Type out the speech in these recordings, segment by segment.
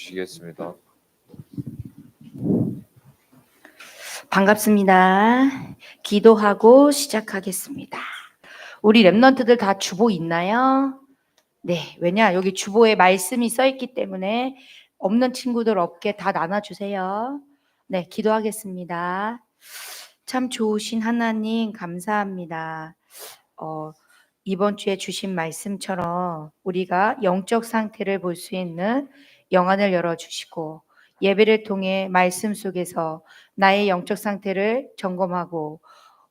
주시겠습니다. 반갑습니다. 기도하고 시작하겠습니다. 우리 랩런트들 다 주보 있나요? 네, 왜냐 여기 주보에 말씀이 써 있기 때문에 없는 친구들 없게 다 나눠주세요. 네, 기도하겠습니다. 참 좋으신 하나님 감사합니다. 이번 주에 주신 말씀처럼 우리가 영적 상태를 볼 수 있는 영안을 열어주시고 예배를 통해 말씀 속에서 나의 영적 상태를 점검하고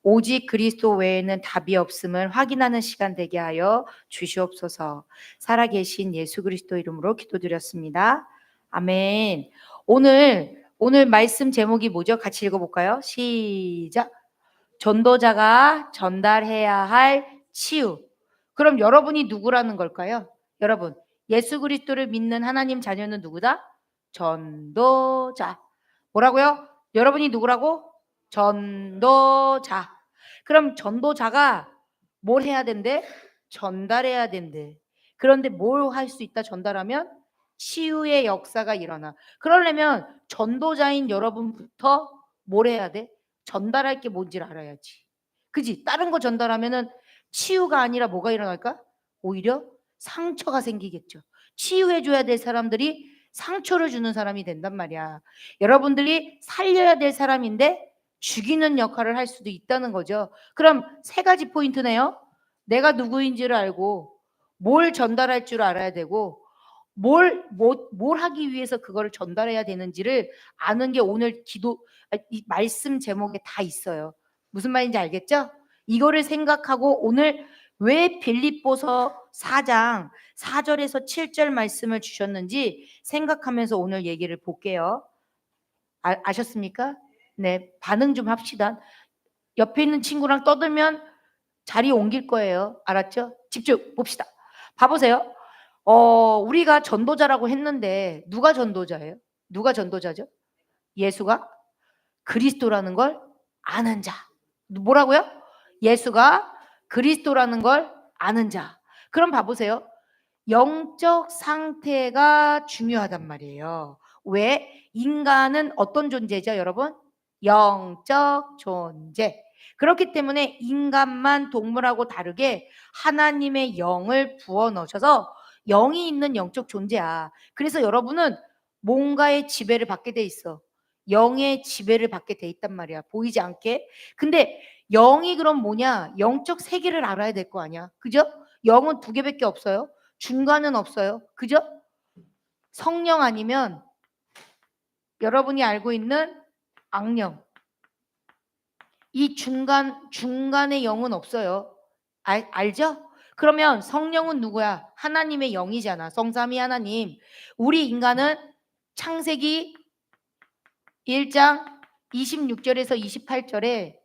오직 그리스도 외에는 답이 없음을 확인하는 시간 되게 하여 주시옵소서. 살아계신 예수 그리스도 이름으로 기도드렸습니다. 아멘. 오늘 말씀 제목이 뭐죠? 같이 읽어볼까요? 시작. 전도자가 전달해야 할 치유. 그럼 여러분이 누구라는 걸까요? 여러분, 예수 그리스도를 믿는 하나님 자녀는 누구다? 전도자. 뭐라고요? 여러분이 누구라고? 전도자. 그럼 전도자가 뭘 해야 된대? 전달해야 된대. 그런데 뭘 할 수 있다 전달하면? 치유의 역사가 일어나. 그러려면 전도자인 여러분부터 뭘 해야 돼? 전달할 게 뭔지를 알아야지. 그지? 다른 거 전달하면은 치유가 아니라 뭐가 일어날까? 오히려 상처가 생기겠죠. 치유해줘야 될 사람들이 상처를 주는 사람이 된단 말이야. 여러분들이 살려야 될 사람인데 죽이는 역할을 할 수도 있다는 거죠. 그럼 세 가지 포인트네요. 내가 누구인지를 알고 뭘 전달할 줄 알아야 되고 뭘 하기 위해서 그거를 전달해야 되는지를 아는 게 오늘 이 말씀 제목에 다 있어요. 무슨 말인지 알겠죠? 이거를 생각하고 오늘 왜 빌립보서 4장 4절에서 7절 말씀을 주셨는지 생각하면서 오늘 얘기를 볼게요. 아셨습니까? 네, 반응 좀 합시다. 옆에 있는 친구랑 떠들면 자리 옮길 거예요. 알았죠? 집중 봅시다. 봐보세요. 우리가 전도자라고 했는데 누가 전도자예요? 누가 전도자죠? 예수가 그리스도라는 걸 아는 자. 뭐라고요? 예수가 그리스도라는 걸 아는 자. 그럼 봐보세요. 영적 상태가 중요하단 말이에요. 왜? 인간은 어떤 존재죠, 여러분? 영적 존재. 그렇기 때문에 인간만 동물하고 다르게 하나님의 영을 부어 넣으셔서 영이 있는 영적 존재야. 그래서 여러분은 뭔가의 지배를 받게 돼 있어. 영의 지배를 받게 돼 있단 말이야. 보이지 않게. 근데 영이 그럼 뭐냐? 영적 세계를 알아야 될 거 아니야. 그죠? 영은 두 개밖에 없어요. 중간은 없어요. 그죠? 성령 아니면 여러분이 알고 있는 악령. 이 중간의 영은 없어요. 알죠? 그러면 성령은 누구야? 하나님의 영이잖아. 성삼위 하나님. 우리 인간은 창세기 1장 26절에서 28절에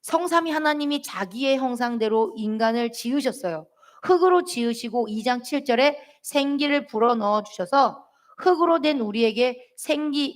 성삼위 하나님이 자기의 형상대로 인간을 지으셨어요. 흙으로 지으시고 2장 7절에 생기를 불어넣어 주셔서 흙으로 된 우리에게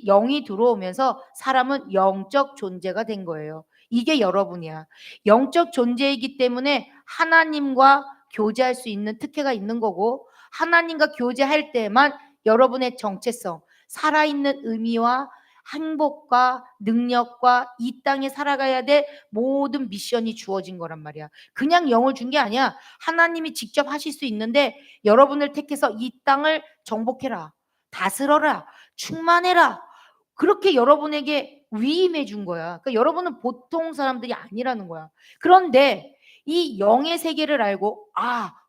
영이 들어오면서 사람은 영적 존재가 된 거예요. 이게 여러분이야. 영적 존재이기 때문에 하나님과 교제할 수 있는 특혜가 있는 거고 하나님과 교제할 때만 여러분의 정체성, 살아있는 의미와 행복과 능력과 이 땅에 살아가야 될 모든 미션이 주어진 거란 말이야. 그냥 영을 준 게 아니야. 하나님이 직접 하실 수 있는데 여러분을 택해서 이 땅을 정복해라. 다스려라. 충만해라. 그렇게 여러분에게 위임해 준 거야. 그러니까 여러분은 보통 사람들이 아니라는 거야. 그런데 이 영의 세계를 알고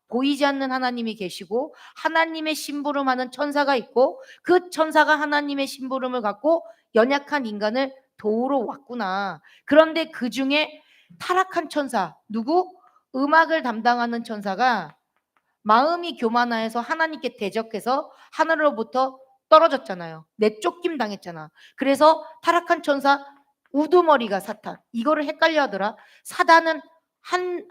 보이지 않는 하나님이 계시고 하나님의 심부름하는 천사가 있고 그 천사가 하나님의 심부름을 갖고 연약한 인간을 도우러 왔구나. 그런데 그 중에 타락한 천사, 누구? 음악을 담당하는 천사가 마음이 교만하여서 하나님께 대적해서 하늘로부터 떨어졌잖아요. 내쫓김 당했잖아. 그래서 타락한 천사 우두머리가 사탄. 이거를 헷갈려 하더라. 사단은 한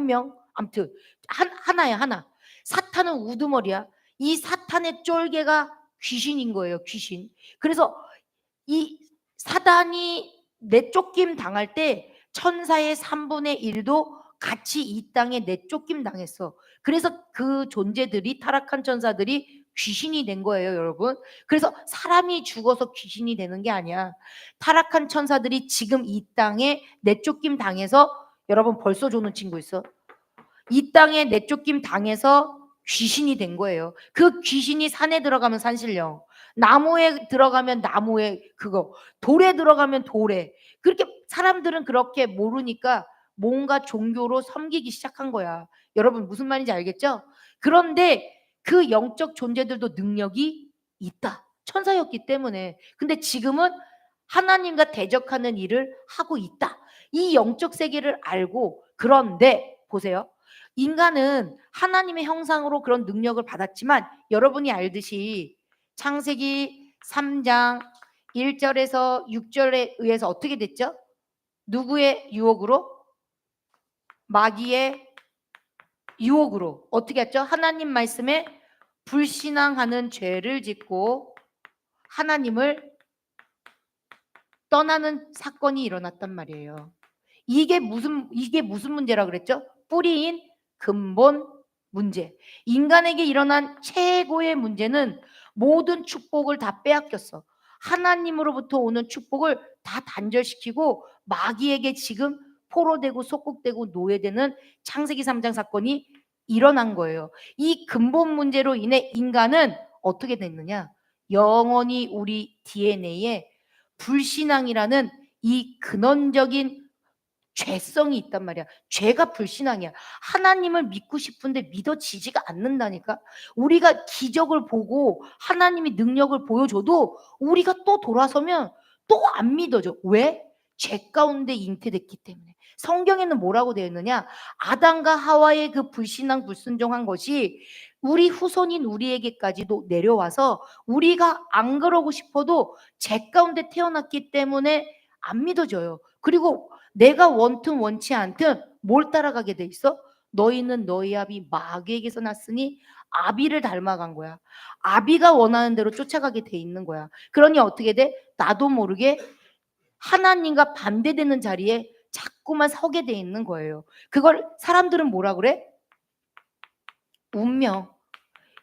명, 아무튼 하나야, 하나. 사탄은 우두머리야. 이 사탄의 쫄개가 귀신인 거예요, 귀신. 그래서 이 사단이 내쫓김 당할 때 천사의 3분의 1도 같이 이 땅에 내쫓김 당했어. 그래서 그 존재들이 타락한 천사들이 귀신이 된 거예요, 여러분. 그래서 사람이 죽어서 귀신이 되는 게 아니야. 타락한 천사들이 지금 이 땅에 내쫓김 당해서, 여러분 벌써 조는 친구 있어? 이 땅에 내쫓김 당해서 귀신이 된 거예요. 그 귀신이 산에 들어가면 산신령, 나무에 들어가면 나무에 그거, 돌에 들어가면 돌에. 그렇게 사람들은 그렇게 모르니까 뭔가 종교로 섬기기 시작한 거야. 여러분 무슨 말인지 알겠죠? 그런데 그 영적 존재들도 능력이 있다. 천사였기 때문에. 근데 지금은 하나님과 대적하는 일을 하고 있다. 이 영적 세계를 알고, 그런데 보세요. 인간은 하나님의 형상으로 그런 능력을 받았지만, 여러분이 알듯이 창세기 3장 1절에서 6절에 의해서 어떻게 됐죠? 누구의 유혹으로? 마귀의 유혹으로. 어떻게 했죠? 하나님 말씀에 불신앙하는 죄를 짓고 하나님을 떠나는 사건이 일어났단 말이에요. 이게 무슨 문제라 그랬죠? 뿌리인 근본 문제. 인간에게 일어난 최고의 문제는 모든 축복을 다 빼앗겼어. 하나님으로부터 오는 축복을 다 단절시키고 마귀에게 지금 포로되고 속국되고 노예되는 창세기 3장 사건이 일어난 거예요. 이 근본 문제로 인해 인간은 어떻게 됐느냐? 영원히 우리 DNA에 불신앙이라는 이 근원적인 죄성이 있단 말이야. 죄가 불신앙이야. 하나님을 믿고 싶은데 믿어지지가 않는다니까. 우리가 기적을 보고 하나님이 능력을 보여줘도 우리가 또 돌아서면 또 안 믿어져. 왜? 죄 가운데 잉태됐기 때문에. 성경에는 뭐라고 되어 있느냐? 아담과 하와의 그 불신앙 불순종한 것이 우리 후손인 우리에게까지도 내려와서 우리가 안 그러고 싶어도 죄 가운데 태어났기 때문에 안 믿어져요. 그리고 내가 원튼 원치 않든 뭘 따라가게 돼 있어? 너희는 너희 아비 마귀에게서 났으니 아비를 닮아간 거야. 아비가 원하는 대로 쫓아가게 돼 있는 거야. 그러니 어떻게 돼? 나도 모르게 하나님과 반대되는 자리에 자꾸만 서게 돼 있는 거예요. 그걸 사람들은 뭐라 그래? 운명.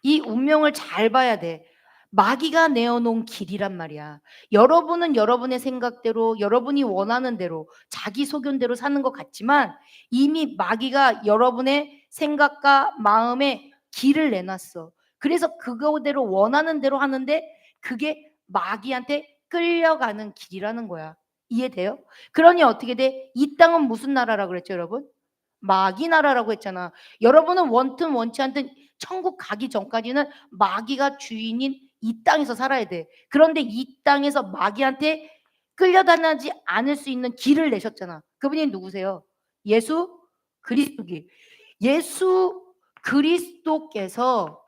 이 운명을 잘 봐야 돼. 마귀가 내어놓은 길이란 말이야. 여러분은 여러분의 생각대로, 여러분이 원하는 대로, 자기 소견대로 사는 것 같지만 이미 마귀가 여러분의 생각과 마음에 길을 내놨어. 그래서 그거대로 원하는 대로 하는데 그게 마귀한테 끌려가는 길이라는 거야. 이해돼요? 그러니 어떻게 돼? 이 땅은 무슨 나라라고 그랬죠, 여러분? 마귀 나라라고 했잖아. 여러분은 원튼 원치 않든 천국 가기 전까지는 마귀가 주인인 이 땅에서 살아야 돼. 그런데 이 땅에서 마귀한테 끌려다니지 않을 수 있는 길을 내셨잖아. 그분이 누구세요? 예수 그리스도기. 예수 그리스도께서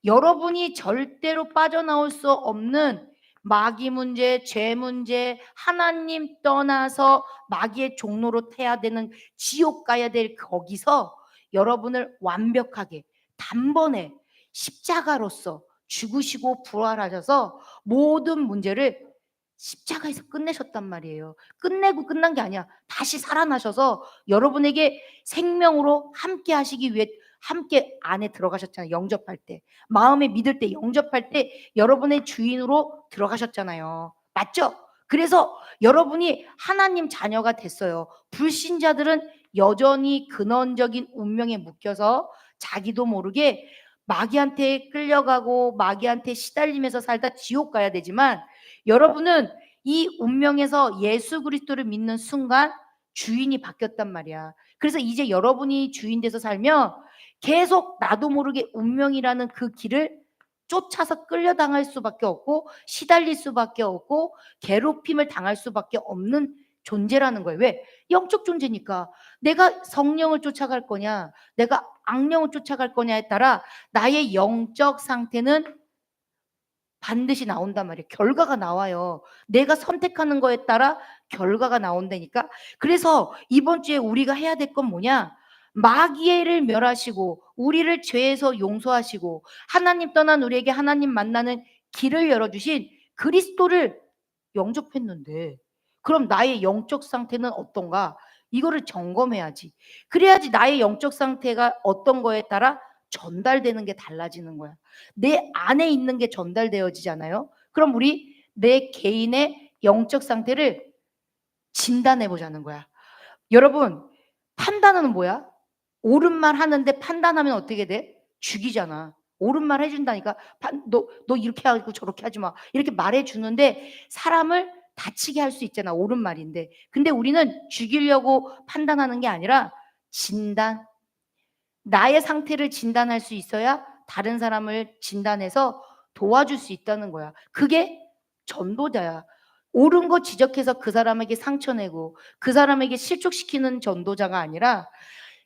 여러분이 절대로 빠져나올 수 없는 마귀 문제, 죄 문제, 하나님 떠나서 마귀의 종로로 태야 되는, 지옥 가야 될 거기서 여러분을 완벽하게 단번에 십자가로서 죽으시고 부활하셔서 모든 문제를 십자가에서 끝내셨단 말이에요. 끝내고 끝난 게 아니야. 다시 살아나셔서 여러분에게 생명으로 함께 하시기 위해 함께 안에 들어가셨잖아요. 영접할 때. 마음에 믿을 때, 영접할 때 여러분의 주인으로 들어가셨잖아요. 맞죠? 그래서 여러분이 하나님 자녀가 됐어요. 불신자들은 여전히 근원적인 운명에 묶여서 자기도 모르게 마귀한테 끌려가고 마귀한테 시달리면서 살다 지옥 가야 되지만, 여러분은 이 운명에서 예수 그리스도를 믿는 순간 주인이 바뀌었단 말이야. 그래서 이제 여러분이 주인 돼서 살면 계속 나도 모르게 운명이라는 그 길을 쫓아서 끌려당할 수밖에 없고 시달릴 수밖에 없고 괴롭힘을 당할 수밖에 없는 존재라는 거예요. 왜? 영적 존재니까. 내가 성령을 쫓아갈 거냐, 내가 악령을 쫓아갈 거냐에 따라 나의 영적 상태는 반드시 나온단 말이에요. 결과가 나와요. 내가 선택하는 거에 따라 결과가 나온다니까. 그래서 이번 주에 우리가 해야 될 건 뭐냐? 마귀를 멸하시고 우리를 죄에서 용서하시고 하나님 떠난 우리에게 하나님 만나는 길을 열어주신 그리스도를 영접했는데, 그럼 나의 영적 상태는 어떤가? 이거를 점검해야지. 그래야지 나의 영적 상태가 어떤 거에 따라 전달되는 게 달라지는 거야. 내 안에 있는 게 전달되어지잖아요. 그럼 우리 내 개인의 영적 상태를 진단해 보자는 거야. 여러분, 판단은 뭐야? 옳은 말 하는데 판단하면 어떻게 돼? 죽이잖아. 옳은 말 해준다니까. 너 이렇게 하고 저렇게 하지 마. 이렇게 말해주는데 사람을 다치게 할 수 있잖아. 옳은 말인데. 근데 우리는 죽이려고 판단하는 게 아니라 진단. 나의 상태를 진단할 수 있어야 다른 사람을 진단해서 도와줄 수 있다는 거야. 그게 전도자야. 옳은 거 지적해서 그 사람에게 상처 내고 그 사람에게 실족시키는 전도자가 아니라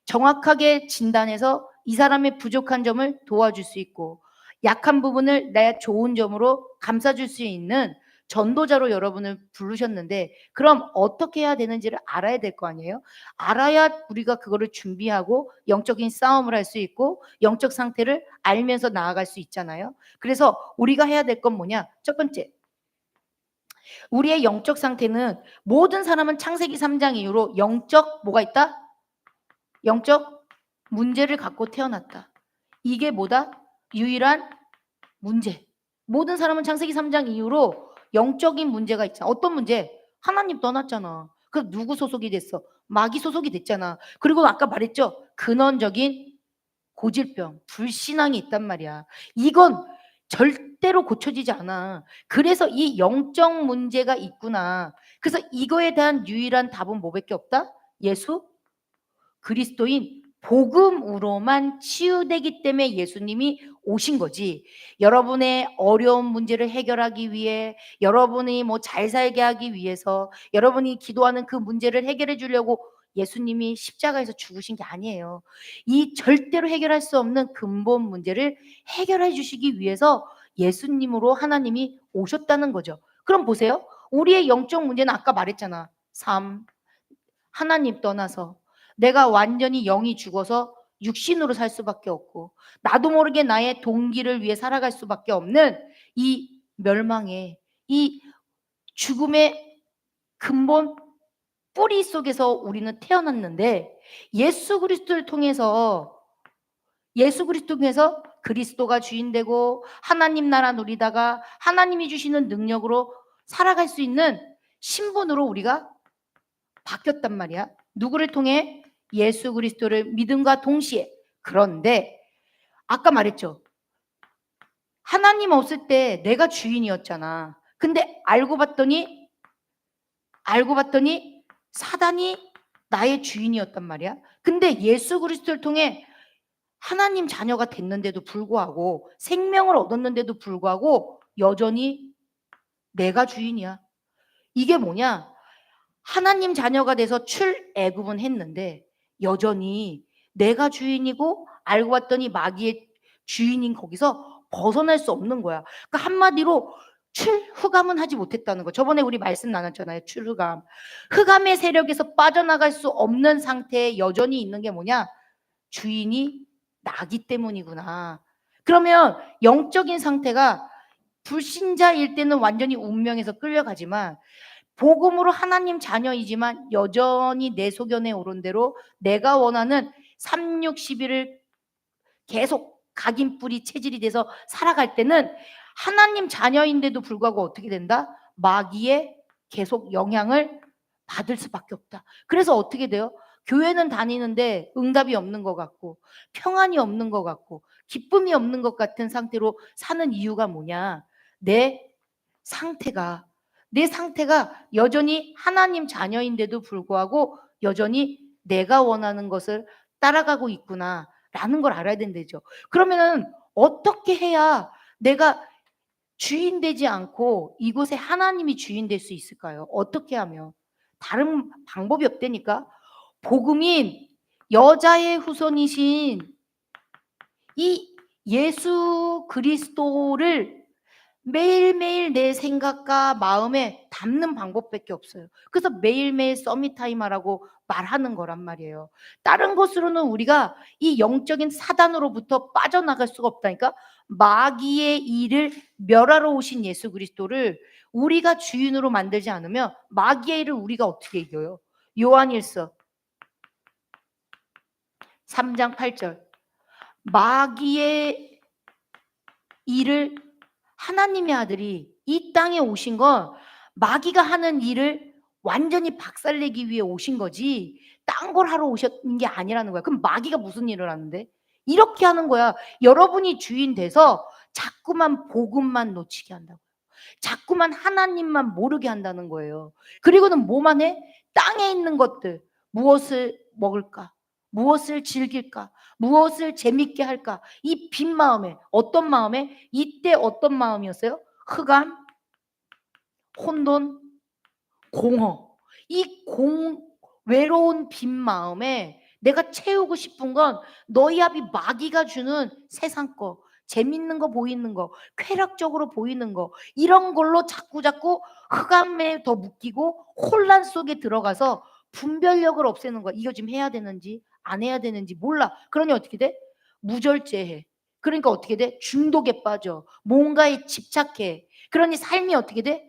정확하게 진단해서 이 사람의 부족한 점을 도와줄 수 있고 약한 부분을 내 좋은 점으로 감싸줄 수 있는 전도자로 여러분을 부르셨는데, 그럼 어떻게 해야 되는지를 알아야 될 거 아니에요? 알아야 우리가 그거를 준비하고 영적인 싸움을 할 수 있고 영적 상태를 알면서 나아갈 수 있잖아요. 그래서 우리가 해야 될 건 뭐냐? 첫 번째, 우리의 영적 상태는 모든 사람은 창세기 3장 이후로 영적 뭐가 있다? 영적 문제를 갖고 태어났다. 이게 뭐다? 유일한 문제. 모든 사람은 창세기 3장 이후로 영적인 문제가 있잖아. 어떤 문제? 하나님 떠났잖아. 그 누구 소속이 됐어? 마귀 소속이 됐잖아. 그리고 아까 말했죠. 근원적인 고질병, 불신앙이 있단 말이야. 이건 절대로 고쳐지지 않아. 그래서 이 영적 문제가 있구나. 그래서 이거에 대한 유일한 답은 뭐밖에 없다? 예수 그리스도인 복음으로만 치유되기 때문에 예수님이 오신 거지. 여러분의 어려운 문제를 해결하기 위해, 여러분이 뭐 잘 살게 하기 위해서, 여러분이 기도하는 그 문제를 해결해 주려고 예수님이 십자가에서 죽으신 게 아니에요. 이 절대로 해결할 수 없는 근본 문제를 해결해 주시기 위해서 예수님으로 하나님이 오셨다는 거죠. 그럼 보세요. 우리의 영적 문제는 아까 말했잖아. 삶, 하나님 떠나서 내가 완전히 영이 죽어서 육신으로 살 수밖에 없고 나도 모르게 나의 동기를 위해 살아갈 수밖에 없는 이 멸망의, 이 죽음의 근본 뿌리 속에서 우리는 태어났는데, 예수 그리스도를 통해서 그리스도가 주인 되고 하나님 나라 누리다가 하나님이 주시는 능력으로 살아갈 수 있는 신분으로 우리가 바뀌었단 말이야. 누구를 통해? 예수 그리스도를 믿음과 동시에. 그런데 아까 말했죠. 하나님 없을 때 내가 주인이었잖아. 근데 알고 봤더니 사단이 나의 주인이었단 말이야. 근데 예수 그리스도를 통해 하나님 자녀가 됐는데도 불구하고, 생명을 얻었는데도 불구하고 여전히 내가 주인이야. 이게 뭐냐? 하나님 자녀가 돼서 출애굽은 했는데 여전히 내가 주인이고 알고 봤더니 마귀의 주인인 거기서 벗어날 수 없는 거야. 그러니까 한마디로 출후감은 하지 못했다는 거. 저번에 우리 말씀 나눴잖아요. 출후감. 흑암의 세력에서 빠져나갈 수 없는 상태에 여전히 있는 게 뭐냐? 주인이 나기 때문이구나. 그러면 영적인 상태가 불신자일 때는 완전히 운명에서 끌려가지만 복음으로 하나님 자녀이지만 여전히 내 소견에 오른 대로 내가 원하는 3, 6, 11을 계속 각인뿌리 체질이 돼서 살아갈 때는 하나님 자녀인데도 불구하고 어떻게 된다? 마귀의 계속 영향을 받을 수밖에 없다. 그래서 어떻게 돼요? 교회는 다니는데 응답이 없는 것 같고 평안이 없는 것 같고 기쁨이 없는 것 같은 상태로 사는 이유가 뭐냐? 내 상태가 여전히 하나님 자녀인데도 불구하고 여전히 내가 원하는 것을 따라가고 있구나라는 걸 알아야 된다죠. 그러면은 어떻게 해야 내가 주인 되지 않고 이곳에 하나님이 주인 될 수 있을까요? 어떻게 하면? 다른 방법이 없다니까. 복음인 여자의 후손이신 이 예수 그리스도를 매일매일 내 생각과 마음에 담는 방법밖에 없어요. 그래서 매일매일 서밋타임하라고 말하는 거란 말이에요. 다른 것으로는 우리가 이 영적인 사단으로부터 빠져나갈 수가 없다니까. 마귀의 일을 멸하러 오신 예수 그리스도를 우리가 주인으로 만들지 않으면 마귀의 일을 우리가 어떻게 이겨요? 요한일서 3장 8절. 마귀의 일을 하나님의 아들이 이 땅에 오신 건 마귀가 하는 일을 완전히 박살내기 위해 오신 거지 딴 걸 하러 오신 게 아니라는 거야. 그럼 마귀가 무슨 일을 하는데? 이렇게 하는 거야. 여러분이 주인 돼서 자꾸만 복음만 놓치게 한다고. 자꾸만 하나님만 모르게 한다는 거예요. 그리고는 뭐만 해? 땅에 있는 것들. 무엇을 먹을까? 무엇을 즐길까? 무엇을 재밌게 할까? 이 빈 마음에, 어떤 마음에? 이때 어떤 마음이었어요? 흑암, 혼돈, 공허. 외로운 빈 마음에 내가 채우고 싶은 건 너희 앞이 마귀가 주는 세상 거, 재밌는 거 보이는 거, 쾌락적으로 보이는 거, 이런 걸로 자꾸 흑암에 더 묶이고 혼란 속에 들어가서 분별력을 없애는 거야. 이거 지금 해야 되는지 안 해야 되는지 몰라. 그러니 어떻게 돼? 무절제해. 그러니까 어떻게 돼? 중독에 빠져. 뭔가에 집착해. 그러니 삶이 어떻게 돼?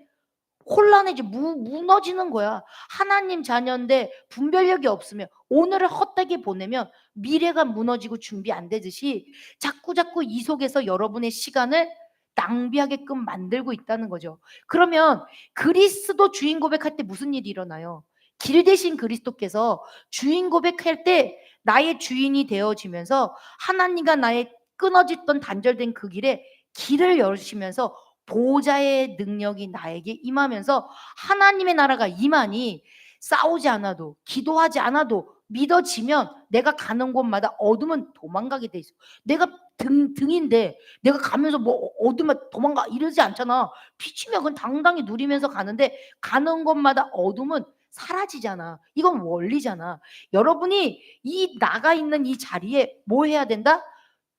혼란해지 무너지는 거야. 하나님 자녀인데 분별력이 없으면 오늘을 헛되게 보내면 미래가 무너지고 준비 안 되듯이 자꾸 이 속에서 여러분의 시간을 낭비하게끔 만들고 있다는 거죠. 그러면 그리스도 주인 고백할 때 무슨 일이 일어나요? 길 대신 그리스도께서 주인 고백할 때 나의 주인이 되어지면서 하나님과 나의 끊어졌던 단절된 그 길에 길을 열으시면서 보호자의 능력이 나에게 임하면서 하나님의 나라가 임하니 싸우지 않아도 기도하지 않아도 믿어지면 내가 가는 곳마다 어둠은 도망가게 돼 있어. 내가 등인데 내가 가면서 뭐 어둠에 도망가 이러지 않잖아. 비치면 그건 당당히 누리면서 가는데 가는 곳마다 어둠은 사라지잖아. 이건 원리잖아. 여러분이 이 나가 있는 이 자리에 뭐 해야 된다?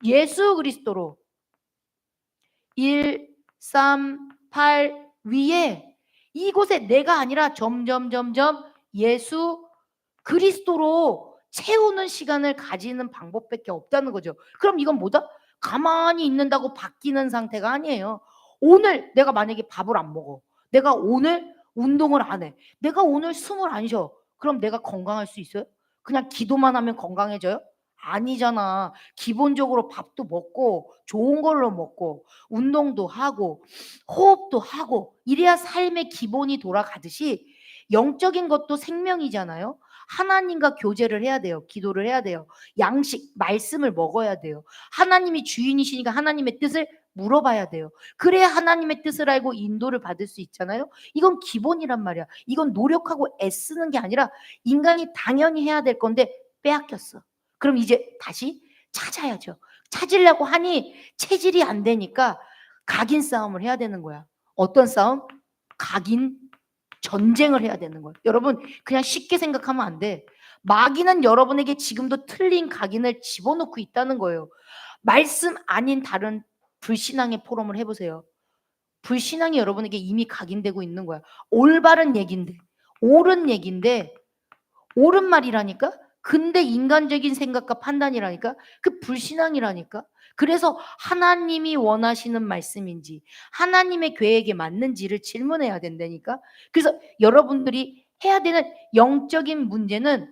예수 그리스도로 1, 3, 8 위에 이곳에 내가 아니라 점점 예수 그리스도로 채우는 시간을 가지는 방법밖에 없다는 거죠. 그럼 이건 뭐다? 가만히 있는다고 바뀌는 상태가 아니에요. 오늘 내가 만약에 밥을 안 먹어. 내가 오늘 운동을 안 해. 내가 오늘 숨을 안 쉬어. 그럼 내가 건강할 수 있어요? 그냥 기도만 하면 건강해져요? 아니잖아. 기본적으로 밥도 먹고 좋은 걸로 먹고 운동도 하고 호흡도 하고 이래야 삶의 기본이 돌아가듯이 영적인 것도 생명이잖아요. 하나님과 교제를 해야 돼요. 기도를 해야 돼요. 양식, 말씀을 먹어야 돼요. 하나님이 주인이시니까 하나님의 뜻을 물어봐야 돼요. 그래야 하나님의 뜻을 알고 인도를 받을 수 있잖아요. 이건 기본이란 말이야. 이건 노력하고 애쓰는 게 아니라 인간이 당연히 해야 될 건데 빼앗겼어. 그럼 이제 다시 찾아야죠. 찾으려고 하니 체질이 안 되니까 각인 싸움을 해야 되는 거야. 어떤 싸움? 각인 전쟁을 해야 되는 거예요. 여러분 그냥 쉽게 생각하면 안 돼. 마귀는 여러분에게 지금도 틀린 각인을 집어넣고 있다는 거예요. 말씀 아닌 다른 불신앙의 포럼을 해보세요. 불신앙이 여러분에게 이미 각인되고 있는 거야. 올바른 얘기인데 옳은 얘기인데 옳은 말이라니까? 근데 인간적인 생각과 판단이라니까? 그 불신앙이라니까? 그래서 하나님이 원하시는 말씀인지 하나님의 계획에 맞는지를 질문해야 된다니까? 그래서 여러분들이 해야 되는 영적인 문제는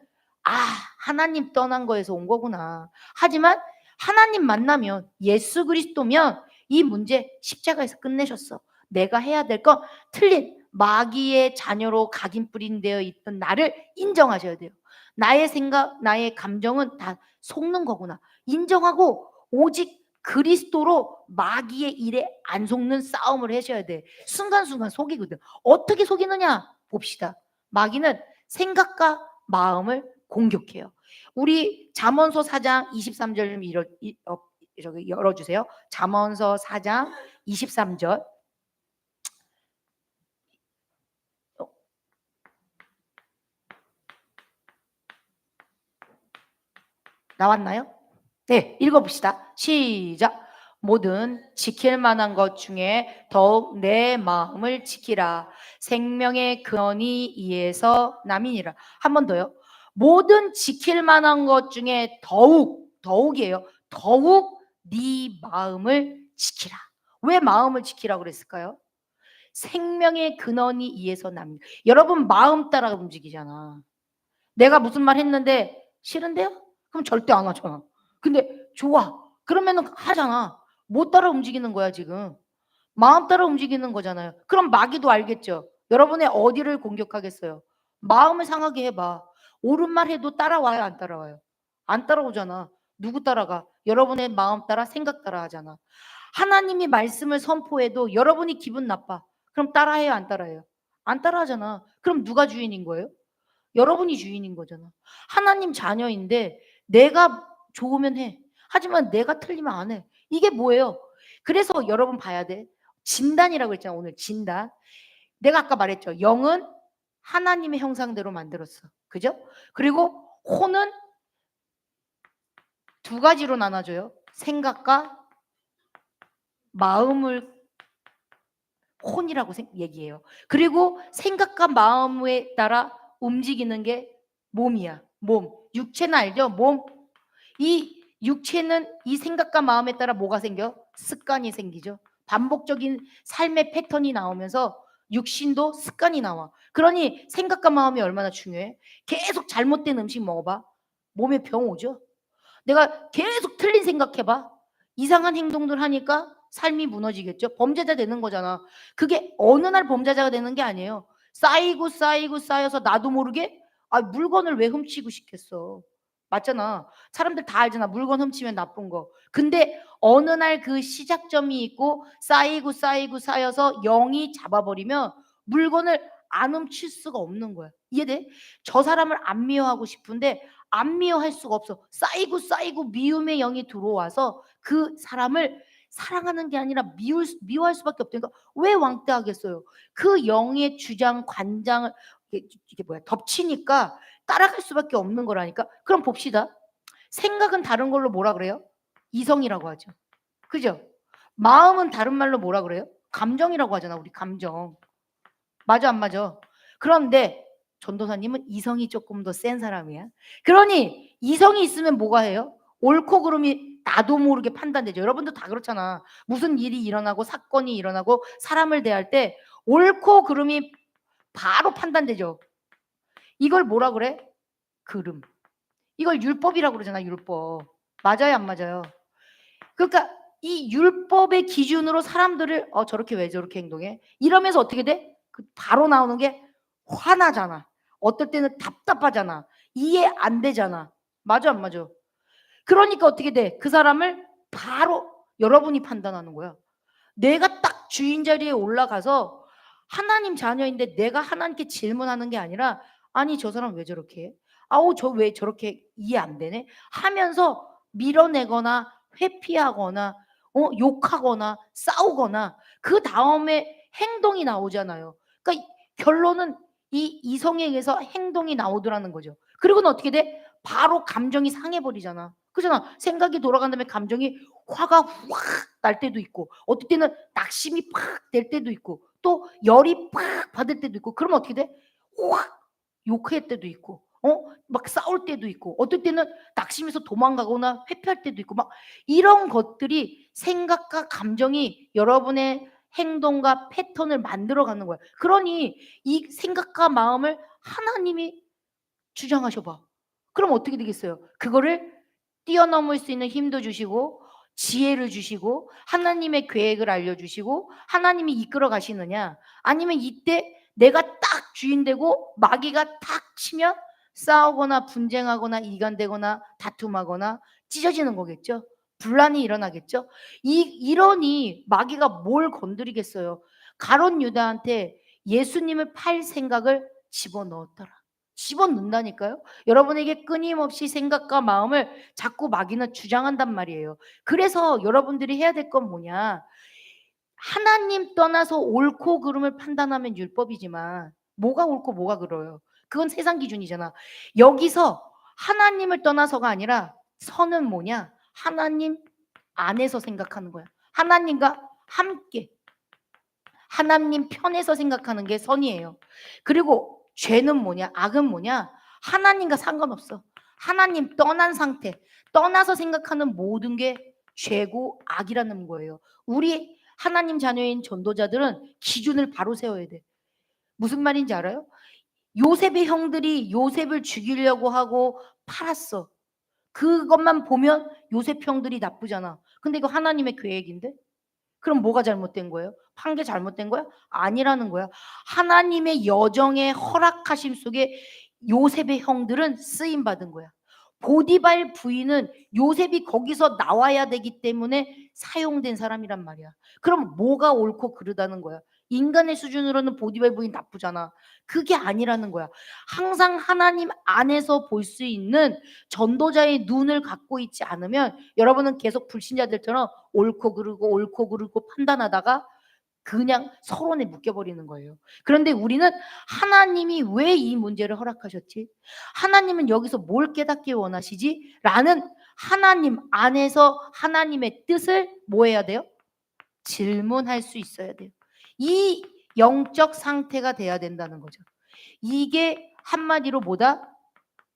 하나님 떠난 거에서 온 거구나. 하지만 하나님 만나면 예수 그리스도면 이 문제 십자가에서 끝내셨어. 내가 해야 될 건 틀린 마귀의 자녀로 각인 뿌린되어 있던 나를 인정하셔야 돼요. 나의 생각, 나의 감정은 다 속는 거구나. 인정하고 오직 그리스도로 마귀의 일에 안 속는 싸움을 하셔야 돼. 순간순간 속이거든. 어떻게 속이느냐 봅시다. 마귀는 생각과 마음을 공격해요. 우리 잠언서 4장 23절 좀 열어주세요. 잠언서 4장 23절. 나왔나요? 네, 읽어봅시다. 시작. 모든 지킬 만한 것 중에 더욱 내 마음을 지키라. 생명의 근원이 이에서 남이니라. 한 번 더요. 모든 지킬 만한 것 중에 더욱이에요. 더욱 네 마음을 지키라. 왜 마음을 지키라고 그랬을까요? 생명의 근원이 이에서 남이니라. 여러분 마음 따라 움직이잖아. 내가 무슨 말 했는데 싫은데요? 그럼 절대 안 하잖아. 근데 좋아. 그러면은 하잖아. 못 따라 움직이는 거야 지금. 마음 따라 움직이는 거잖아요. 그럼 마귀도 알겠죠. 여러분의 어디를 공격하겠어요? 마음을 상하게 해봐. 옳은 말 해도 따라와요, 안 따라와요? 안 따라오잖아. 누구 따라가? 여러분의 마음 따라, 생각 따라 하잖아. 하나님이 말씀을 선포해도 여러분이 기분 나빠. 그럼 따라해요, 안 따라해요? 안 따라하잖아. 그럼 누가 주인인 거예요? 여러분이 주인인 거잖아. 하나님 자녀인데 내가 좋으면 해. 하지만 내가 틀리면 안 해. 이게 뭐예요? 그래서 여러분 봐야 돼. 진단이라고 했잖아, 오늘 진단. 내가 아까 말했죠. 영은 하나님의 형상대로 만들었어. 그죠? 그리고 혼은 두 가지로 나눠져요. 생각과 마음을 혼이라고 얘기해요. 그리고 생각과 마음에 따라 움직이는 게 몸이야. 몸. 육체는 알죠? 몸. 이 육체는 이 생각과 마음에 따라 뭐가 생겨? 습관이 생기죠. 반복적인 삶의 패턴이 나오면서 육신도 습관이 나와. 그러니 생각과 마음이 얼마나 중요해? 계속 잘못된 음식 먹어봐. 몸에 병 오죠. 내가 계속 틀린 생각해봐. 이상한 행동들 하니까 삶이 무너지겠죠. 범죄자 되는 거잖아. 그게 어느 날 범죄자가 되는 게 아니에요. 쌓이고 쌓이고 쌓여서 나도 모르게 물건을 왜 훔치고 싶겠어. 맞잖아. 사람들 다 알잖아. 물건 훔치면 나쁜 거. 근데 어느 날 그 시작점이 있고 쌓이고 쌓이고 쌓여서 영이 잡아버리면 물건을 안 훔칠 수가 없는 거야. 이해돼? 저 사람을 안 미워하고 싶은데 안 미워할 수가 없어. 쌓이고 쌓이고 미움의 영이 들어와서 그 사람을 사랑하는 게 아니라 미워할 수밖에 없다니까. 왜 왕따하겠어요? 그 영의 주장 관장을 이게 뭐야 덮치니까 따라갈 수밖에 없는 거라니까. 그럼 봅시다. 생각은 다른 걸로 뭐라 그래요? 이성이라고 하죠. 그죠? 마음은 다른 말로 뭐라 그래요? 감정이라고 하잖아. 우리 감정. 맞아 안 맞아? 그런데 전도사님은 이성이 조금 더 센 사람이야. 그러니 이성이 있으면 뭐가 해요? 옳고 그름이 나도 모르게 판단되죠. 여러분도 다 그렇잖아. 무슨 일이 일어나고 사건이 일어나고 사람을 대할 때 옳고 그름이 바로 판단되죠. 이걸 뭐라 그래? 그름. 이걸 율법이라고 그러잖아. 율법. 맞아요 안 맞아요? 그러니까 이 율법의 기준으로 사람들을 저렇게 왜 저렇게 행동해? 이러면서 어떻게 돼? 바로 나오는 게 화나잖아. 어떨 때는 답답하잖아. 이해 안 되잖아. 맞아 안 맞아? 그러니까 어떻게 돼? 그 사람을 바로 여러분이 판단하는 거야. 내가 딱 주인 자리에 올라가서 하나님 자녀인데 내가 하나님께 질문하는 게 아니라 아니 저 사람 왜 저렇게 해? 아우 저 왜 저렇게 이해 안 되네? 하면서 밀어내거나 회피하거나 욕하거나 싸우거나 그 다음에 행동이 나오잖아요. 그러니까 결론은 이 이성에 의해서 행동이 나오더라는 거죠. 그리고는 어떻게 돼? 바로 감정이 상해버리잖아. 그잖아. 생각이 돌아간 다음에 감정이 화가 확 날 때도 있고 어떨 때는 낙심이 팍 될 때도 있고 또 열이 팍 받을 때도 있고 그러면 어떻게 돼? 확 욕할 때도 있고 막 싸울 때도 있고 어떨 때는 낙심해서 도망가거나 회피할 때도 있고 막 이런 것들이 생각과 감정이 여러분의 행동과 패턴을 만들어 가는 거야. 그러니 이 생각과 마음을 하나님이 주장하셔 봐. 그럼 어떻게 되겠어요? 그거를 뛰어넘을 수 있는 힘도 주시고 지혜를 주시고 하나님의 계획을 알려주시고 하나님이 이끌어 가시느냐 아니면 이때 내가 딱 주인 되고 마귀가 탁 치면 싸우거나 분쟁하거나 이간되거나 다툼하거나 찢어지는 거겠죠. 분란이 일어나겠죠. 이러니 마귀가 뭘 건드리겠어요. 가롯 유다한테 예수님을 팔 생각을 집어넣었더라. 집어넣는다니까요. 여러분에게 끊임없이 생각과 마음을 자꾸 마귀는 주장한단 말이에요. 그래서 여러분들이 해야 될 건 뭐냐. 하나님 떠나서 옳고 그름을 판단하면 율법이지만 뭐가 옳고 뭐가 그러요. 그건 세상 기준이잖아. 여기서 하나님을 떠나서가 아니라 선은 뭐냐. 하나님 안에서 생각하는 거야. 하나님과 함께 하나님 편에서 생각하는 게 선이에요. 그리고 죄는 뭐냐? 악은 뭐냐? 하나님과 상관없어. 하나님 떠난 상태, 떠나서 생각하는 모든 게 죄고 악이라는 거예요. 우리 하나님 자녀인 전도자들은 기준을 바로 세워야 돼. 무슨 말인지 알아요? 요셉의 형들이 요셉을 죽이려고 하고 팔았어. 그것만 보면 요셉 형들이 나쁘잖아. 근데 이거 하나님의 계획인데? 그럼 뭐가 잘못된 거예요? 판 게 잘못된 거야? 아니라는 거야. 하나님의 여정의 허락하심 속에 요셉의 형들은 쓰임 받은 거야. 보디발 부인은 요셉이 거기서 나와야 되기 때문에 사용된 사람이란 말이야. 그럼 뭐가 옳고 그르다는 거야? 인간의 수준으로는 보디발 부인 나쁘잖아. 그게 아니라는 거야. 항상 하나님 안에서 볼 수 있는 전도자의 눈을 갖고 있지 않으면 여러분은 계속 불신자들처럼 옳고 그르고 판단하다가 그냥 서론에 묶여버리는 거예요. 그런데 우리는 하나님이 왜 이 문제를 허락하셨지? 하나님은 여기서 뭘 깨닫기 원하시지? 라는 하나님 안에서 하나님의 뜻을 뭐 해야 돼요? 질문할 수 있어야 돼요. 이 영적 상태가 돼야 된다는 거죠. 이게 한마디로 뭐다?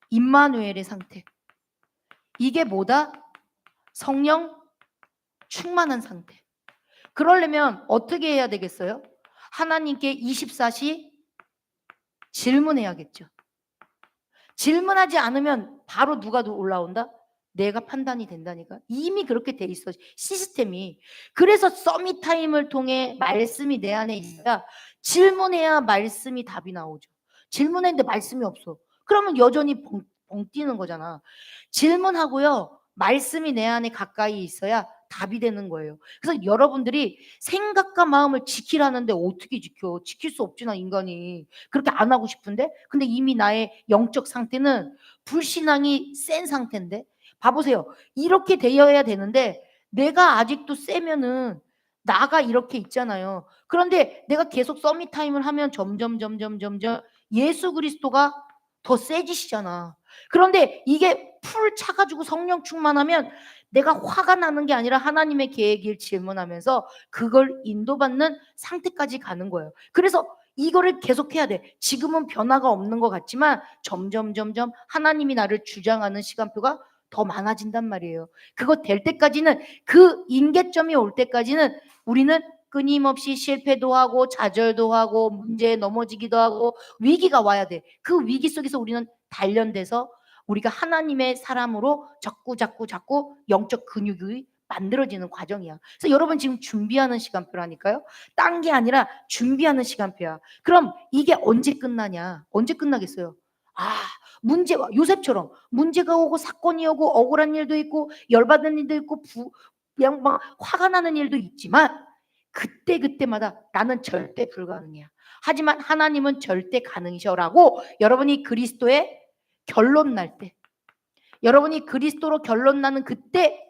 임마누엘의 상태. 이게 뭐다? 성령 충만한 상태. 그러려면 어떻게 해야 되겠어요? 하나님께 24시 질문해야겠죠. 질문하지 않으면 바로 누가 올라온다? 내가 판단이 된다니까. 이미 그렇게 돼 있어, 시스템이. 그래서 서밋 타임을 통해 말씀이 내 안에 있어야 질문해야 말씀이 답이 나오죠. 질문했는데 말씀이 없어. 그러면 여전히 벙 뛰는 거잖아. 질문하고요, 말씀이 내 안에 가까이 있어야 답이 되는 거예요. 그래서 여러분들이 생각과 마음을 지키라는데 어떻게 지켜? 지킬 수 없지, 나 인간이. 그렇게 안 하고 싶은데? 근데 이미 나의 영적 상태는 불신앙이 센 상태인데? 봐보세요. 이렇게 되어야 되는데 내가 아직도 세면은 나가 이렇게 있잖아요. 그런데 내가 계속 서밋 타임을 하면 점점 예수 그리스도가 더 세지시잖아. 그런데 이게 풀 차가지고 성령 충만하면 내가 화가 나는 게 아니라 하나님의 계획을 질문하면서 그걸 인도받는 상태까지 가는 거예요. 그래서 이거를 계속해야 돼. 지금은 변화가 없는 것 같지만 점점 하나님이 나를 주장하는 시간표가 더 많아진단 말이에요. 그거 될 때까지는, 그 임계점이 올 때까지는 우리는 끊임없이 실패도 하고 좌절도 하고 문제에 넘어지기도 하고 위기가 와야 돼. 그 위기 속에서 우리는 단련돼서 우리가 하나님의 사람으로 자꾸 영적 근육이 만들어지는 과정이야. 그래서 여러분 지금 준비하는 시간표라니까요. 딴 게 아니라 준비하는 시간표야. 그럼 이게 언제 끝나냐? 언제 끝나겠어요? 문제와 요셉처럼 문제가 오고 사건이 오고 억울한 일도 있고 열받는 일도 있고 그냥 막 화가 나는 일도 있지만 그때마다 나는 절대 불가능이야. 하지만 하나님은 절대 가능이셔라고 여러분이 그리스도의 결론 날 때, 여러분이 그리스도로 결론 나는 그때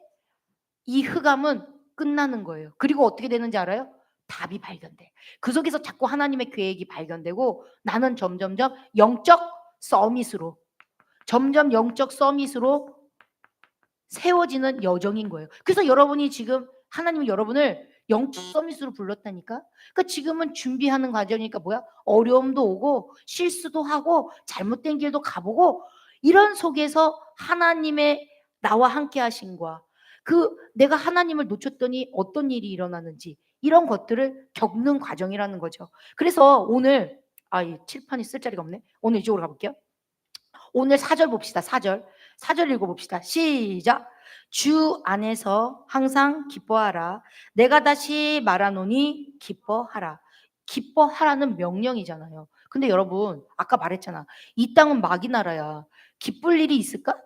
이 흑암은 끝나는 거예요. 그리고 어떻게 되는지 알아요? 답이 발견돼. 그 속에서 자꾸 하나님의 계획이 발견되고 나는 점점점 영적 서밋으로 세워지는 여정인 거예요. 그래서 여러분이 지금 하나님은 여러분을 영적 서밋으로 불렀다니까. 그러니까 지금은 준비하는 과정이니까 뭐야? 어려움도 오고 실수도 하고 잘못된 길도 가보고 이런 속에서 하나님의 나와 함께 하신과 그 내가 하나님을 놓쳤더니 어떤 일이 일어나는지 이런 것들을 겪는 과정이라는 거죠. 그래서 오늘 이 칠판이 쓸 자리가 없네. 오늘 이쪽으로 가볼게요. 오늘 4절 봅시다. 4절 읽어봅시다. 시작. 주 안에서 항상 기뻐하라. 내가 다시 말하노니 기뻐하라. 기뻐하라는 명령이잖아요. 근데 여러분 아까 말했잖아. 이 땅은 마귀 나라야. 기쁠 일이 있을까?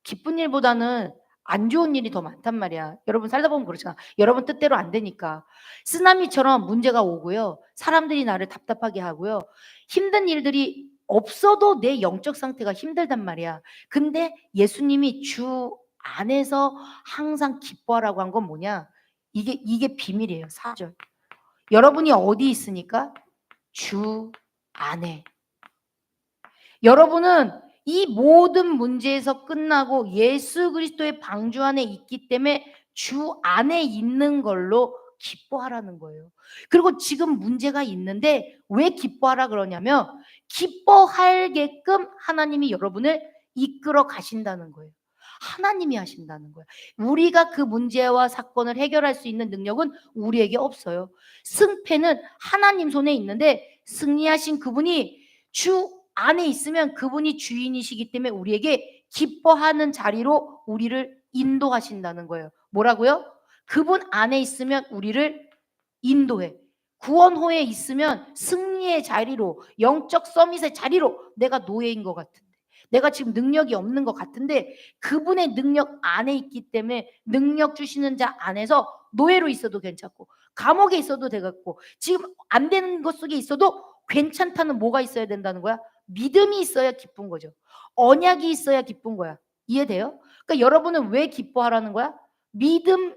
기쁜 일보다는 안 좋은 일이 더 많단 말이야. 여러분 살다 보면 그렇잖아. 여러분 뜻대로 안 되니까. 쓰나미처럼 문제가 오고요. 사람들이 나를 답답하게 하고요. 힘든 일들이 없어도 내 영적 상태가 힘들단 말이야. 근데 예수님이 주 안에서 항상 기뻐하라고 한 건 뭐냐? 이게 비밀이에요. 4절. 여러분이 어디 있으니까? 주 안에. 여러분은 이 모든 문제에서 끝나고 예수 그리스도의 방주 안에 있기 때문에 주 안에 있는 걸로 기뻐하라는 거예요. 그리고 지금 문제가 있는데 왜 기뻐하라 그러냐면 기뻐하게끔 하나님이 여러분을 이끌어 가신다는 거예요. 하나님이 하신다는 거예요. 우리가 그 문제와 사건을 해결할 수 있는 능력은 우리에게 없어요. 승패는 하나님 손에 있는데 승리하신 그분이 주 안에 있으면 그분이 주인이시기 때문에 우리에게 기뻐하는 자리로 우리를 인도하신다는 거예요. 뭐라고요? 그분 안에 있으면 우리를 인도해. 구원호에 있으면 승리의 자리로, 영적 서밋의 자리로. 내가 노예인 것 같은데, 내가 지금 능력이 없는 것 같은데 그분의 능력 안에 있기 때문에 능력 주시는 자 안에서 노예로 있어도 괜찮고 감옥에 있어도 되겠고 지금 안 되는 것 속에 있어도 괜찮다는 뭐가 있어야 된다는 거야? 믿음이 있어야 기쁜 거죠. 언약이 있어야 기쁜 거야. 이해돼요? 그러니까 여러분은 왜 기뻐하라는 거야? 믿음,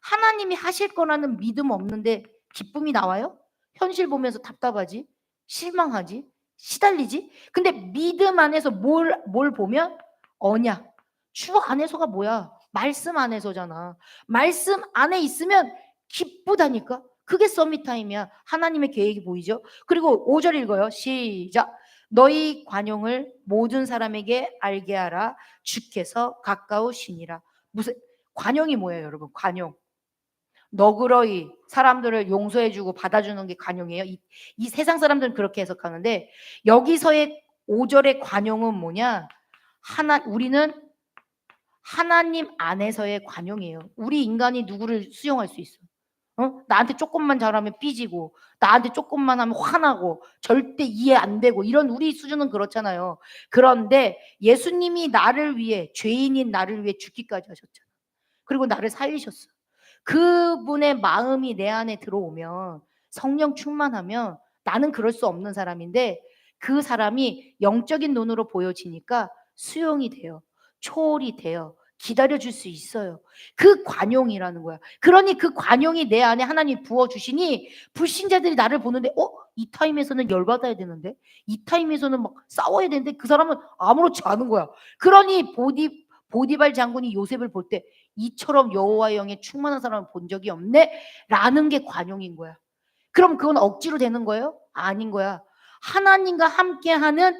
하나님이 하실 거라는 믿음 없는데 기쁨이 나와요? 현실 보면서 답답하지? 실망하지? 시달리지? 근데 믿음 안에서 뭘 보면? 언약. 주 안에서가 뭐야? 말씀 안에서잖아. 말씀 안에 있으면 기쁘다니까? 그게 서밋타임이야. 하나님의 계획이 보이죠? 그리고 5절 읽어요. 시작. 너희 관용을 모든 사람에게 알게 하라. 주께서 가까우시니라. 무슨 관용이 뭐예요, 여러분? 관용. 너그러이 사람들을 용서해주고 받아주는 게 관용이에요. 이 세상 사람들은 그렇게 해석하는데 여기서의 5절의 관용은 뭐냐? 우리는 하나님 안에서의 관용이에요. 우리 인간이 누구를 수용할 수 있어? 나한테 조금만 잘하면 삐지고 나한테 조금만 하면 화나고 절대 이해 안 되고 이런 우리 수준은 그렇잖아요. 그런데 예수님이 나를 위해 죄인인 나를 위해 죽기까지 하셨잖아. 그리고 나를 살리셨어. 그분의 마음이 내 안에 들어오면 성령 충만하면 나는 그럴 수 없는 사람인데 그 사람이 영적인 눈으로 보여지니까 수용이 돼요. 초월이 돼요. 기다려줄 수 있어요. 그 관용이라는 거야. 그러니 그 관용이 내 안에 하나님이 부어주시니 불신자들이 나를 보는데 이 타임에서는 열받아야 되는데 이 타임에서는 막 싸워야 되는데 그 사람은 아무렇지 않은 거야. 그러니 보디발 장군이 요셉을 볼 때 이처럼 여호와의 영에 충만한 사람을 본 적이 없네 라는 게 관용인 거야. 그럼 그건 억지로 되는 거예요? 아닌 거야. 하나님과 함께하는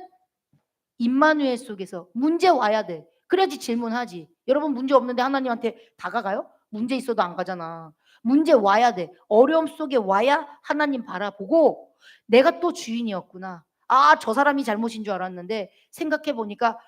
임마누엘 속에서 문제 와야 돼. 그래야지 질문하지. 여러분 문제 없는데 하나님한테 다가가요? 문제 있어도 안 가잖아. 문제 와야 돼. 어려움 속에 와야 하나님 바라보고 내가 또 주인이었구나. 저 사람이 잘못인 줄 알았는데 생각해 보니까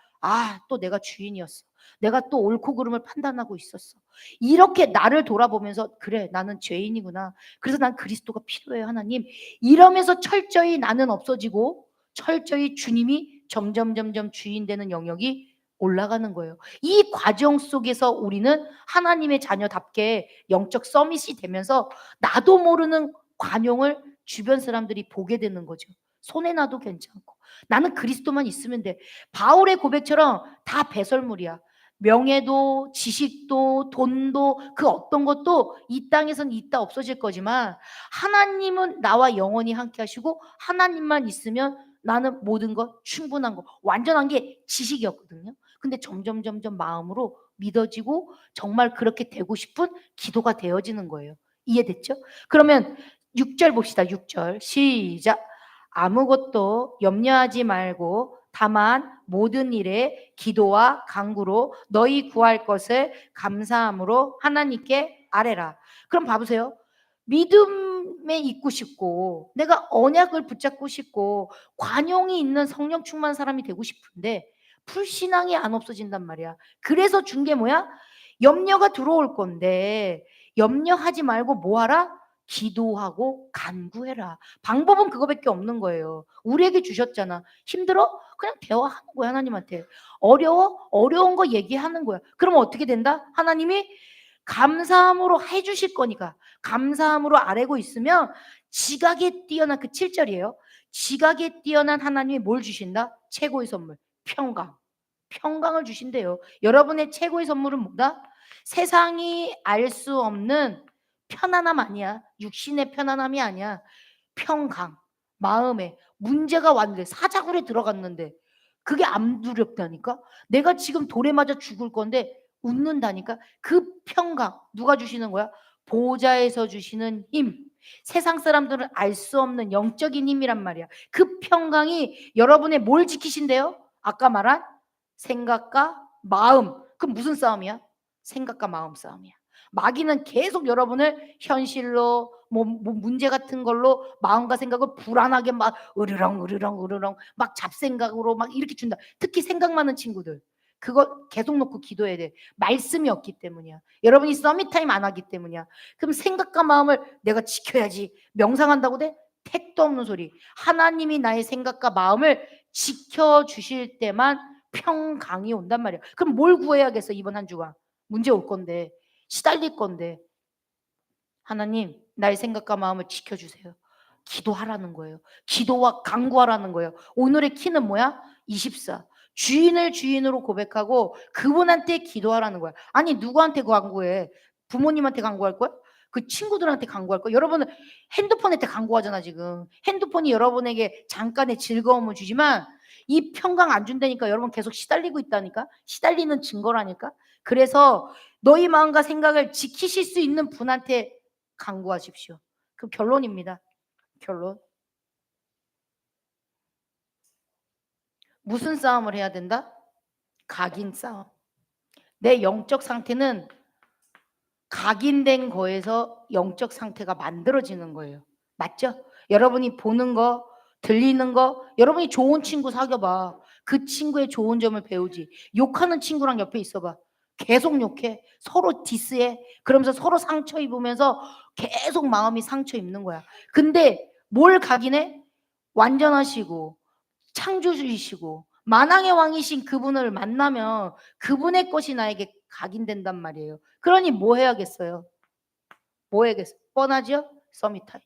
또 내가 주인이었어. 내가 또 옳고 그름을 판단하고 있었어. 이렇게 나를 돌아보면서 그래 나는 죄인이구나. 그래서 난 그리스도가 필요해요 하나님. 이러면서 철저히 나는 없어지고 철저히 주님이 점점 주인 되는 영역이 올라가는 거예요. 이 과정 속에서 우리는 하나님의 자녀답게 영적 서밋이 되면서 나도 모르는 관용을 주변 사람들이 보게 되는 거죠. 손해 나도 괜찮고 나는 그리스도만 있으면 돼. 바울의 고백처럼 다 배설물이야. 명예도 지식도 돈도 그 어떤 것도 이 땅에선 있다 없어질 거지만 하나님은 나와 영원히 함께 하시고 하나님만 있으면 나는 모든 것 충분한 거 완전한 게 지식이었거든요. 근데 점점 마음으로 믿어지고 정말 그렇게 되고 싶은 기도가 되어지는 거예요. 이해됐죠? 그러면 6절 봅시다. 6절 시작. 아무것도 염려하지 말고 다만 모든 일에 기도와 간구로 너희 구할 것을 감사함으로 하나님께 아뢰라. 그럼 봐보세요. 믿음에 있고 싶고 내가 언약을 붙잡고 싶고 관용이 있는 성령 충만 사람이 되고 싶은데 불신앙이 안 없어진단 말이야. 그래서 준 게 뭐야? 염려가 들어올 건데 염려하지 말고 뭐 하라? 기도하고 간구해라. 방법은 그거밖에 없는 거예요. 우리에게 주셨잖아. 힘들어? 그냥 대화하는 거야 하나님한테. 어려워? 어려운 거 얘기하는 거야. 그러면 어떻게 된다? 하나님이 감사함으로 해주실 거니까 감사함으로 아뢰고 있으면 지각에 뛰어난 그 7절이에요. 지각에 뛰어난 하나님이 뭘 주신다? 최고의 선물 평강. 평강을 주신대요. 여러분의 최고의 선물은 뭐다? 세상이 알 수 없는 편안함 아니야. 육신의 편안함이 아니야. 평강. 마음에 문제가 왔는데 사자굴에 들어갔는데 그게 안 두렵다니까. 내가 지금 돌에 맞아 죽을 건데 웃는다니까. 그 평강 누가 주시는 거야? 보좌에서 주시는 힘. 세상 사람들은 알 수 없는 영적인 힘이란 말이야. 그 평강이 여러분의 뭘 지키신대요? 아까 말한 생각과 마음. 그럼 무슨 싸움이야? 생각과 마음 싸움이야. 마귀는 계속 여러분을 현실로 뭐 문제 같은 걸로 마음과 생각을 불안하게 막 으르렁 막 잡생각으로 막 이렇게 준다. 특히 생각 많은 친구들. 그거 계속 놓고 기도해야 돼. 말씀이 없기 때문이야. 여러분이 서밋타임 안 하기 때문이야. 그럼 생각과 마음을 내가 지켜야지. 명상한다고 돼? 택도 없는 소리. 하나님이 나의 생각과 마음을 지켜주실 때만 평강이 온단 말이야. 그럼 뭘 구해야겠어? 이번 한 주가 문제 올 건데, 시달릴 건데, 하나님 나의 생각과 마음을 지켜주세요. 기도하라는 거예요. 기도와 간구하라는 거예요. 오늘의 키는 뭐야? 24. 주인을 주인으로 고백하고 그분한테 기도하라는 거야. 아니 누구한테 간구해? 부모님한테 간구할 거야? 그 친구들한테 간구할 거야? 여러분은 핸드폰한테 간구하잖아 지금. 핸드폰이 여러분에게 잠깐의 즐거움을 주지만 이 평강 안 준다니까 여러분 계속 시달리고 있다니까. 시달리는 증거라니까. 그래서 너희 마음과 생각을 지키실 수 있는 분한테 간구하십시오. 그 결론입니다. 결론. 무슨 싸움을 해야 된다? 각인 싸움. 내 영적 상태는 각인된 거에서 영적 상태가 만들어지는 거예요. 맞죠? 여러분이 보는 거, 들리는 거, 여러분이 좋은 친구 사귀어봐. 그 친구의 좋은 점을 배우지. 욕하는 친구랑 옆에 있어봐. 계속 욕해. 서로 디스해. 그러면서 서로 상처 입으면서 계속 마음이 상처 입는 거야. 근데 뭘 각인해? 완전하시고 창조주이시고 만왕의 왕이신 그분을 만나면 그분의 것이 나에게 각인된단 말이에요. 그러니 뭐 해야겠어요? 뭐 해야겠어요? 뻔하죠? 서밋타임.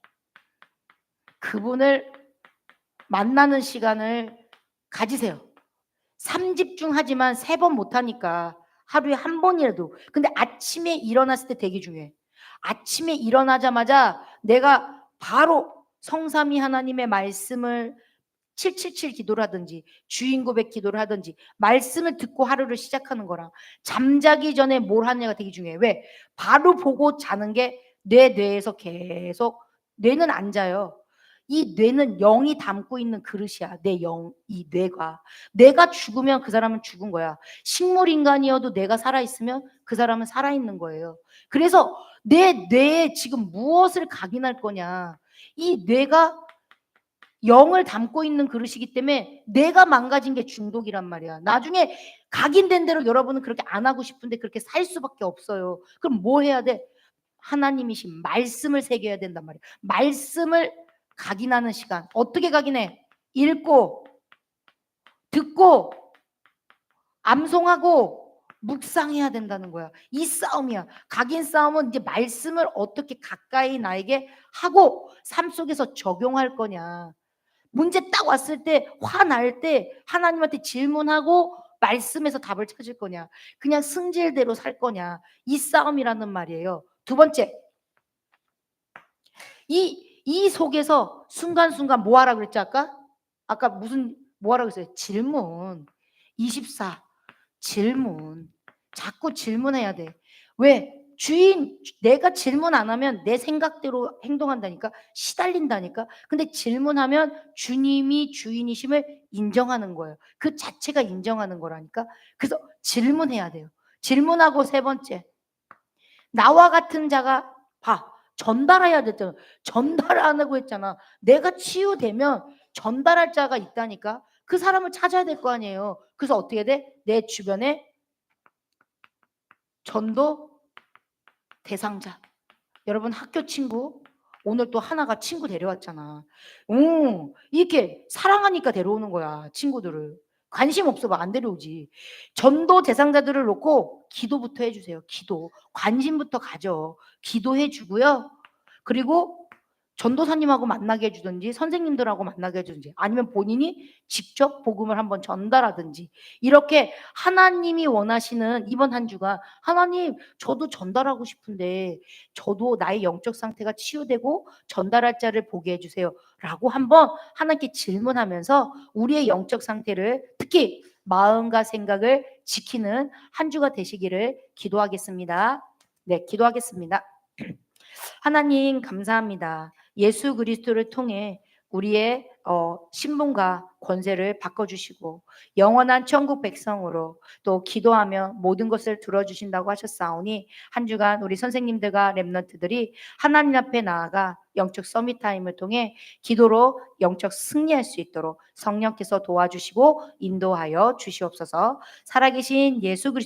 그분을 만나는 시간을 가지세요. 3집중하지만 3번 못하니까 하루에 한 번이라도. 근데 아침에 일어났을 때 되게 중요해. 아침에 일어나자마자 내가 바로 성삼위 하나님의 말씀을 777 기도라든지 주인 고백 기도를 하든지 말씀을 듣고 하루를 시작하는 거랑 잠자기 전에 뭘 하느냐가 되게 중요해. 왜? 바로 보고 자는 게 내 뇌에서 계속 뇌는 안 자요. 이 뇌는 영이 담고 있는 그릇이야. 내 영, 이 뇌가. 내가 죽으면 그 사람은 죽은 거야. 식물 인간이어도 내가 살아있으면 그 사람은 살아있는 거예요. 그래서 내 뇌에 지금 무엇을 각인할 거냐. 이 뇌가 영을 담고 있는 그릇이기 때문에 내가 망가진 게 중독이란 말이야. 나중에 각인된 대로 여러분은 그렇게 안 하고 싶은데 그렇게 살 수밖에 없어요. 그럼 뭐 해야 돼? 하나님이신 말씀을 새겨야 된단 말이야. 말씀을 각인하는 시간. 어떻게 각인해? 읽고 듣고 암송하고 묵상해야 된다는 거야. 이 싸움이야. 각인 싸움은 이제 말씀을 어떻게 가까이 나에게 하고 삶 속에서 적용할 거냐. 문제 딱 왔을 때 화날 때 하나님한테 질문하고 말씀에서 답을 찾을 거냐, 그냥 승질대로 살 거냐, 이 싸움이라는 말이에요. 두 번째, 이 속에서 순간순간 뭐 하라 그랬지 아까 무슨 뭐 하라 그랬어요? 질문. 24 질문. 자꾸 질문해야 돼. 왜? 주인, 내가 질문 안 하면 내 생각대로 행동한다니까. 시달린다니까. 근데 질문하면 주님이 주인이심을 인정하는 거예요. 그 자체가 인정하는 거라니까. 그래서 질문해야 돼요. 질문하고 세 번째, 나와 같은 자가 전달해야 됐잖아. 전달 안 하고 했잖아. 내가 치유되면 전달할 자가 있다니까. 그 사람을 찾아야 될 거 아니에요. 그래서 어떻게 돼? 내 주변에 전도 대상자. 여러분 학교 친구 오늘 또 하나가 친구 데려왔잖아. 이렇게 사랑하니까 데려오는 거야. 친구들을. 관심 없어봐 안 데려오지. 전도 대상자들을 놓고 기도부터 해주세요. 기도. 관심부터 가져. 기도해 주고요. 그리고 전도사님하고 만나게 해주든지 선생님들하고 만나게 해주든지 아니면 본인이 직접 복음을 한번 전달하든지 이렇게 하나님이 원하시는 이번 한 주가 하나님 저도 전달하고 싶은데 저도 나의 영적 상태가 치유되고 전달할 자를 보게 해주세요 라고 한번 하나님께 질문하면서 우리의 영적 상태를 특히 마음과 생각을 지키는 한 주가 되시기를 기도하겠습니다. 네, 기도하겠습니다. 하나님 감사합니다. 예수 그리스도를 통해 우리의 신분과 권세를 바꿔주시고 영원한 천국 백성으로 또 기도하며 모든 것을 들어주신다고 하셨사오니 한 주간 우리 선생님들과 렘넌트들이 하나님 앞에 나아가 영적 서밋 타임을 통해 기도로 영적 승리할 수 있도록 성령께서 도와주시고 인도하여 주시옵소서. 살아계신 예수 그리스도